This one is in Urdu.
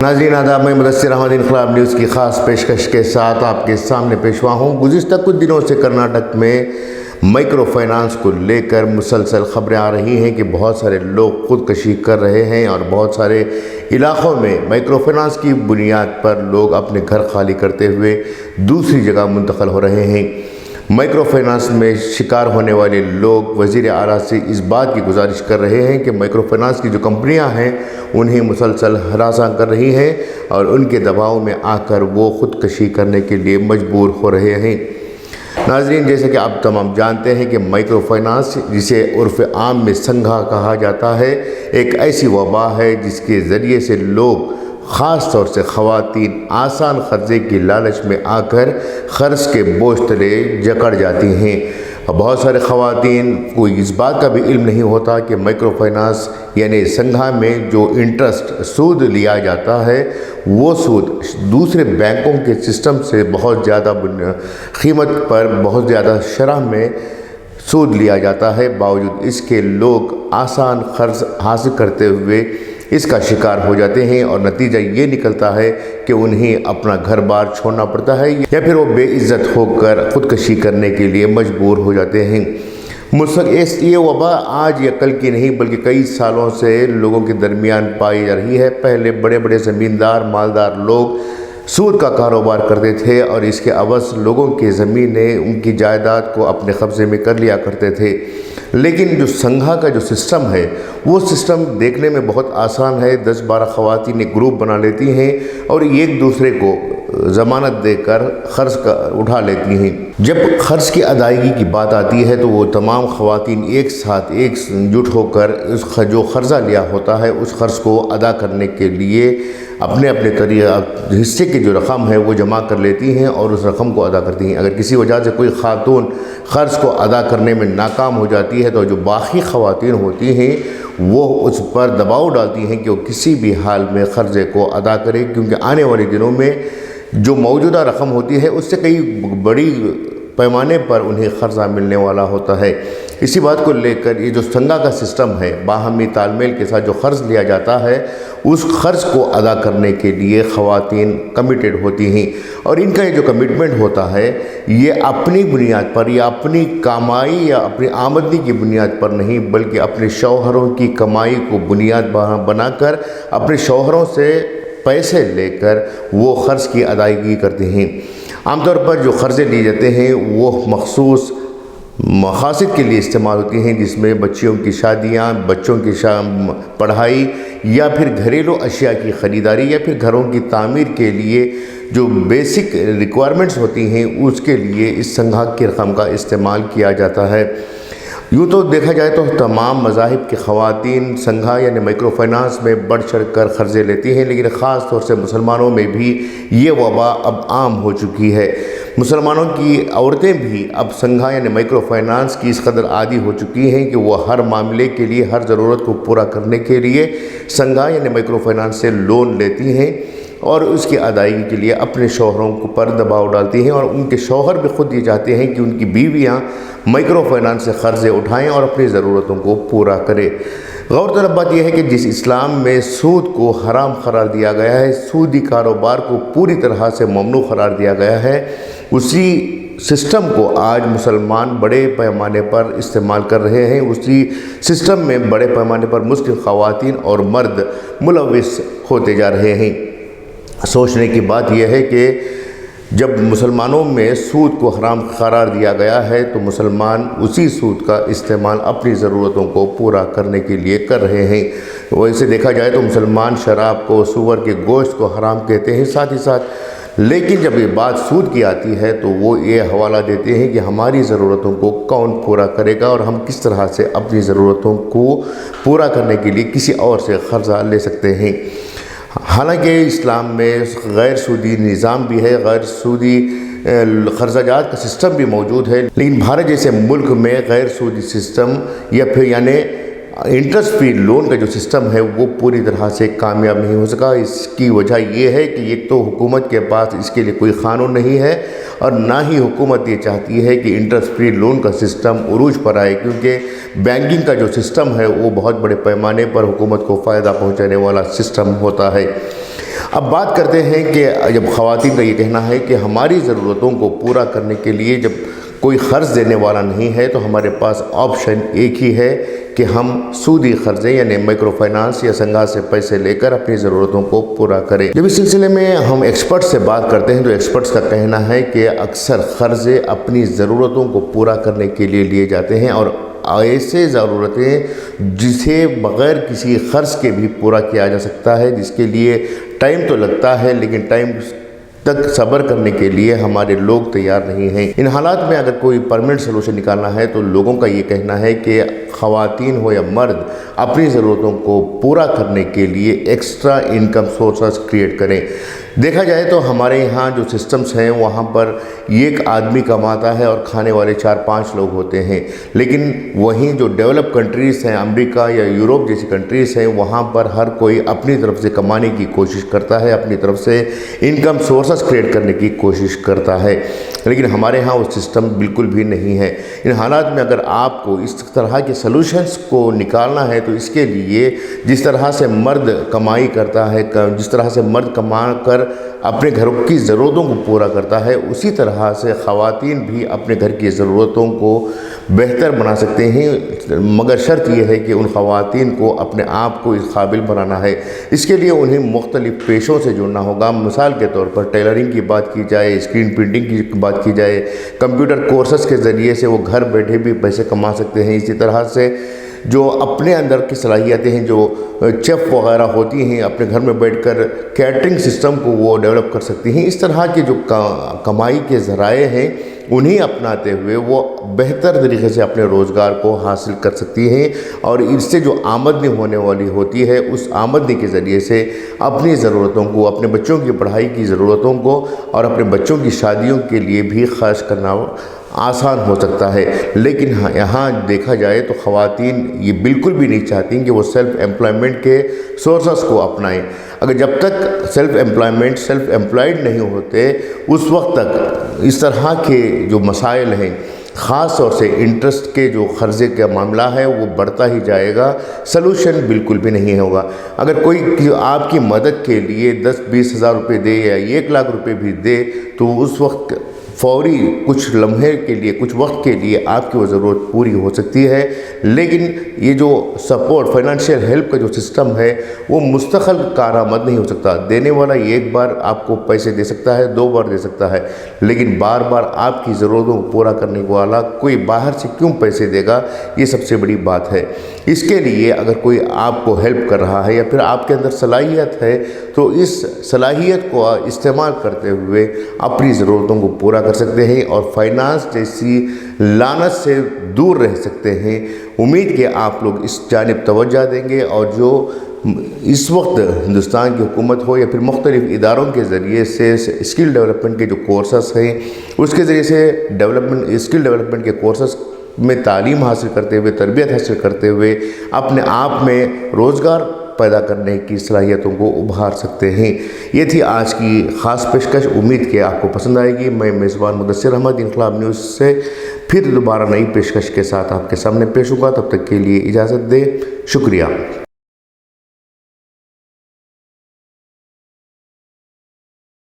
ناظرین آداب، میں مدثر احمد انقلاب نیوز کی خاص پیشکش کے ساتھ آپ کے سامنے پیش ہوا ہوں۔ گزشتہ کچھ دنوں سے کرناٹک میں مائکرو فائنانس کو لے کر مسلسل خبریں آ رہی ہیں کہ بہت سارے لوگ خودکشی کر رہے ہیں اور بہت سارے علاقوں میں مائکرو فائنانس کی بنیاد پر لوگ اپنے گھر خالی کرتے ہوئے دوسری جگہ منتقل ہو رہے ہیں۔ مائکرو فائنانس میں شکار ہونے والے لوگ وزیر اعلیٰ سے اس بات کی گزارش کر رہے ہیں کہ مائکرو فائنانس کی جو کمپنیاں ہیں انہیں مسلسل ہراساں کر رہی ہیں اور ان کے دباؤ میں آ کر وہ خودکشی کرنے کے لیے مجبور ہو رہے ہیں۔ ناظرین، جیسے کہ آپ تمام جانتے ہیں کہ مائکرو فائنانس، جسے عرف عام میں سنگھا کہا جاتا ہے، ایک ایسی وبا ہے جس کے ذریعے سے لوگ، خاص طور سے خواتین، آسان قرضے کی لالچ میں آ کر قرض کے بوجھ تلے جکڑ جاتی ہیں۔ بہت سارے خواتین کو اس بات کا بھی علم نہیں ہوتا کہ مائکرو فائنانس یعنی سنگھا میں جو انٹرسٹ سود لیا جاتا ہے، وہ سود دوسرے بینکوں کے سسٹم سے بہت زیادہ قیمت پر، بہت زیادہ شرح میں سود لیا جاتا ہے۔ باوجود اس کے لوگ آسان قرض حاصل کرتے ہوئے اس کا شکار ہو جاتے ہیں اور نتیجہ یہ نکلتا ہے کہ انہیں اپنا گھر بار چھوڑنا پڑتا ہے یا پھر وہ بے عزت ہو کر خودکشی کرنے کے لیے مجبور ہو جاتے ہیں۔ یہ وبا آج یا کل کی نہیں بلکہ کئی سالوں سے لوگوں کے درمیان پائی جا رہی ہے۔ پہلے بڑے بڑے زمیندار، مالدار لوگ سود کا کاروبار کرتے تھے اور اس کے عوض لوگوں کی زمینیں، ان کی جائیداد کو اپنے قبضے میں کر لیا کرتے تھے۔ لیکن جو سنگھا کا جو سسٹم ہے، وہ سسٹم دیکھنے میں بہت آسان ہے۔ 10-12 خواتین ایک گروپ بنا لیتی ہیں اور ایک دوسرے کو ضمانت دے کر قرض اٹھا لیتی ہیں۔ جب قرض کی ادائیگی کی بات آتی ہے تو وہ تمام خواتین ایک ساتھ ایک جٹ ہو کر اس جو قرضہ لیا ہوتا ہے اس قرض کو ادا کرنے کے لیے اپنے طریقہ حصے کی جو رقم ہے وہ جمع کر لیتی ہیں اور اس رقم کو ادا کرتی ہیں۔ اگر کسی وجہ سے کوئی خاتون قرض کو ادا کرنے میں ناکام ہو جاتی ہے تو جو باقی خواتین ہوتی ہیں وہ اس پر دباؤ ڈالتی ہیں کہ وہ کسی بھی حال میں قرضے کو ادا کرے، کیونکہ آنے والے دنوں میں جو موجودہ رقم ہوتی ہے اس سے کئی بڑی پیمانے پر انہیں قرضہ ملنے والا ہوتا ہے۔ اسی بات کو لے کر یہ جو سنگھا کا سسٹم ہے، باہمی تال میل کے ساتھ جو قرض لیا جاتا ہے، اس قرض کو ادا کرنے کے لیے خواتین کمیٹڈ ہوتی ہیں اور ان کا یہ جو کمٹمنٹ ہوتا ہے یہ اپنی بنیاد پر یا اپنی کمائی یا اپنی آمدنی کی بنیاد پر نہیں بلکہ اپنے شوہروں کی کمائی کو بنیاد بنا کر اپنے شوہروں سے پیسے لے کر وہ قرض کی ادائیگی کرتے ہیں۔ عام طور پر جو قرضے لیے جاتے ہیں وہ مخصوص مقاصد کے لیے استعمال ہوتی ہیں، جس میں بچیوں کی شادیاں، بچوں کی پڑھائی یا پھر گھریلو اشیاء کی خریداری یا پھر گھروں کی تعمیر کے لیے جو بیسک ریکوائرمنٹس ہوتی ہیں اس کے لیے اس سنگھا کی رقم کا استعمال کیا جاتا ہے۔ یوں تو دیکھا جائے تو تمام مذاہب کی خواتین سنگھا یعنی مائکرو فائنانس میں بڑھ چڑھ کر قرضے لیتی ہیں، لیکن خاص طور سے مسلمانوں میں بھی یہ وبا اب عام ہو چکی ہے۔ مسلمانوں کی عورتیں بھی اب سنگھا یعنی مائکرو فائنانس کی اس قدر عادی ہو چکی ہیں کہ وہ ہر معاملے کے لیے، ہر ضرورت کو پورا کرنے کے لیے سنگھا یعنی مائکرو فائنانس سے لون لیتی ہیں اور اس کی ادائیگی کے لیے اپنے شوہروں کو پر دباؤ ڈالتی ہیں اور ان کے شوہر بھی خود یہ چاہتے ہیں کہ ان کی بیویاں مائکرو فائنانس سے قرضے اٹھائیں اور اپنی ضرورتوں کو پورا کریں۔ غور طلب بات یہ ہے کہ جس اسلام میں سود کو حرام قرار دیا گیا ہے، سودی کاروبار کو پوری طرح سے ممنوع قرار دیا گیا ہے، اسی سسٹم کو آج مسلمان بڑے پیمانے پر استعمال کر رہے ہیں۔ اسی سسٹم میں بڑے پیمانے پر مسلم خواتین اور مرد ملوث ہوتے جا رہے ہیں۔ سوچنے کی بات یہ ہے کہ جب مسلمانوں میں سود کو حرام قرار دیا گیا ہے تو مسلمان اسی سود کا استعمال اپنی ضرورتوں کو پورا کرنے کے لیے کر رہے ہیں۔ ویسے دیکھا جائے تو مسلمان شراب کو، سور کے گوشت کو حرام کہتے ہیں ساتھ ہی ساتھ، لیکن جب یہ بات سود کی آتی ہے تو وہ یہ حوالہ دیتے ہیں کہ ہماری ضرورتوں کو کون پورا کرے گا اور ہم کس طرح سے اپنی ضرورتوں کو پورا کرنے کے لیے کسی اور سے قرضہ لے سکتے ہیں۔ حالانکہ اسلام میں غیر سودی نظام بھی ہے، غیر سودی قرضہ جات کا سسٹم بھی موجود ہے، لیکن بھارت جیسے ملک میں غیر سودی سسٹم یا پھر یعنی انٹرسٹ فری لون کا جو سسٹم ہے وہ پوری طرح سے کامیاب نہیں ہو سکا۔ اس کی وجہ یہ ہے کہ ایک تو حکومت کے پاس اس کے لیے کوئی قانون نہیں ہے اور نہ ہی حکومت یہ چاہتی ہے کہ انٹرسٹ فری لون کا سسٹم عروج پر آئے، کیونکہ بینکنگ کا جو سسٹم ہے وہ بہت بڑے پیمانے پر حکومت کو فائدہ پہنچانے والا سسٹم ہوتا ہے۔ اب بات کرتے ہیں کہ جب خواتین کا یہ کہنا ہے کہ ہماری ضرورتوں کو پورا کرنے کے لیے جب کوئی قرض دینے والا نہیں ہے تو ہمارے پاس آپشن ایک ہی ہے کہ ہم سودی قرضے یعنی مائکرو فائنانس یا سنگا سے پیسے لے کر اپنی ضرورتوں کو پورا کریں۔ جب اس سلسلے میں ہم ایکسپرٹ سے بات کرتے ہیں تو ایکسپرٹس کا کہنا ہے کہ اکثر قرضے اپنی ضرورتوں کو پورا کرنے کے لیے جاتے ہیں اور ایسے ضرورتیں جسے بغیر کسی قرض کے بھی پورا کیا جا سکتا ہے، جس کے لیے ٹائم تو لگتا ہے لیکن ٹائم تک صبر کرنے کے لیے ہمارے لوگ تیار نہیں ہیں۔ ان حالات میں اگر کوئی پرمنٹ سلوشن نکالنا ہے تو لوگوں کا یہ کہنا ہے کہ خواتین ہو یا مرد اپنی ضرورتوں کو پورا کرنے کے لیے ایکسٹرا انکم سورسز کریٹ کریں۔ دیکھا جائے تو ہمارے یہاں جو سسٹمز ہیں وہاں پر ایک آدمی کماتا ہے اور کھانے والے 4-5 لوگ ہوتے ہیں، لیکن وہیں جو ڈیولپ کنٹریز ہیں، امریکہ یا یوروپ جیسی کنٹریز ہیں، وہاں پر ہر کوئی اپنی طرف سے کمانے کی کوشش کرتا ہے، اپنی طرف سے انکم سورسز کریٹ کرنے کی کوشش کرتا ہے، لیکن ہمارے ہاں وہ سسٹم بالکل بھی نہیں ہے۔ ان حالات میں اگر آپ کو اس طرح کے سلوشنز کو نکالنا ہے تو اس کے لیے جس طرح سے مرد کمائی کرتا ہے، جس طرح سے مرد کما کر اپنے گھر کی ضرورتوں کو پورا کرتا ہے، اسی طرح سے خواتین بھی اپنے گھر کی ضرورتوں کو بہتر بنا سکتے ہیں، مگر شرط یہ ہے کہ ان خواتین کو اپنے آپ کو اس قابل بنانا ہے۔ اس کے لیے انہیں مختلف پیشوں سے جڑنا ہوگا۔ مثال کے طور پر ٹیلرنگ کی بات کی جائے، اسکرین پرنٹنگ کی بات کی جائے، کمپیوٹر کورسز کے ذریعے سے وہ گھر بیٹھے بھی پیسے کما سکتے ہیں۔ اسی طرح سے جو اپنے اندر کی صلاحیتیں ہیں، جو چیف وغیرہ ہوتی ہیں، اپنے گھر میں بیٹھ کر کیٹرنگ سسٹم کو وہ ڈیولپ کر سکتی ہیں۔ اس طرح کے جو کمائی کے ذرائع ہیں انہیں اپناتے ہوئے وہ بہتر طریقے سے اپنے روزگار کو حاصل کر سکتی ہیں، اور اس سے جو آمدنی ہونے والی ہوتی ہے اس آمدنی کے ذریعے سے اپنی ضرورتوں کو، اپنے بچوں کی پڑھائی کی ضرورتوں کو اور اپنے بچوں کی شادیوں کے لیے بھی خرچ کرنا آسان ہو سکتا ہے۔ لیکن یہاں دیکھا جائے تو خواتین یہ بالکل بھی نہیں چاہتی کہ وہ سیلف ایمپلائمنٹ کے سورسز کو اپنائیں۔ اگر جب تک سیلف ایمپلائڈ نہیں ہوتے اس وقت تک اس طرح کے جو مسائل ہیں، خاص طور سے انٹرسٹ کے جو قرضے کا معاملہ ہے وہ بڑھتا ہی جائے گا، سلوشن بالکل بھی نہیں ہوگا۔ اگر کوئی آپ کی مدد کے لیے 10-20 ہزار روپے دے یا 1 لاکھ روپے بھی دے تو اس وقت فوری کچھ لمحے کے لیے، کچھ وقت کے لیے آپ کی وہ ضرورت پوری ہو سکتی ہے، لیکن یہ جو سپورٹ، فائنانشیل ہیلپ کا جو سسٹم ہے وہ مستقل کارآمد نہیں ہو سکتا۔ دینے والا ایک بار آپ کو پیسے دے سکتا ہے، 2 بار دے سکتا ہے، لیکن بار بار آپ کی ضرورتوں کو پورا کرنے والا کوئی باہر سے کیوں پیسے دے گا؟ یہ سب سے بڑی بات ہے۔ اس کے لیے اگر کوئی آپ کو ہیلپ کر رہا ہے یا پھر آپ کے اندر صلاحیت ہے تو اس صلاحیت کو استعمال کرتے ہوئے اپنی ضرورتوں کو پورا کر سکتے ہیں اور فائنانس جیسی لعنت سے دور رہ سکتے ہیں۔ امید کہ آپ لوگ اس جانب توجہ دیں گے، اور جو اس وقت ہندوستان کی حکومت ہو یا پھر مختلف اداروں کے ذریعے سے اسکل ڈیولپمنٹ کے جو کورسز ہیں اس کے ذریعے سے اسکل ڈیولپمنٹ کے کورسز میں تعلیم حاصل کرتے ہوئے، تربیت حاصل کرتے ہوئے اپنے آپ میں روزگار پیدا کرنے کی صلاحیتوں کو ابھار سکتے ہیں۔ یہ تھی آج کی خاص پیشکش، امید کہ آپ کو پسند آئے گی۔ میں میزبان مدثر احمد انقلاب نیوز سے پھر دوبارہ نئی پیشکش کے ساتھ آپ کے سامنے پیش ہوں گا۔ تب تک کے لیے اجازت دیں، شکریہ۔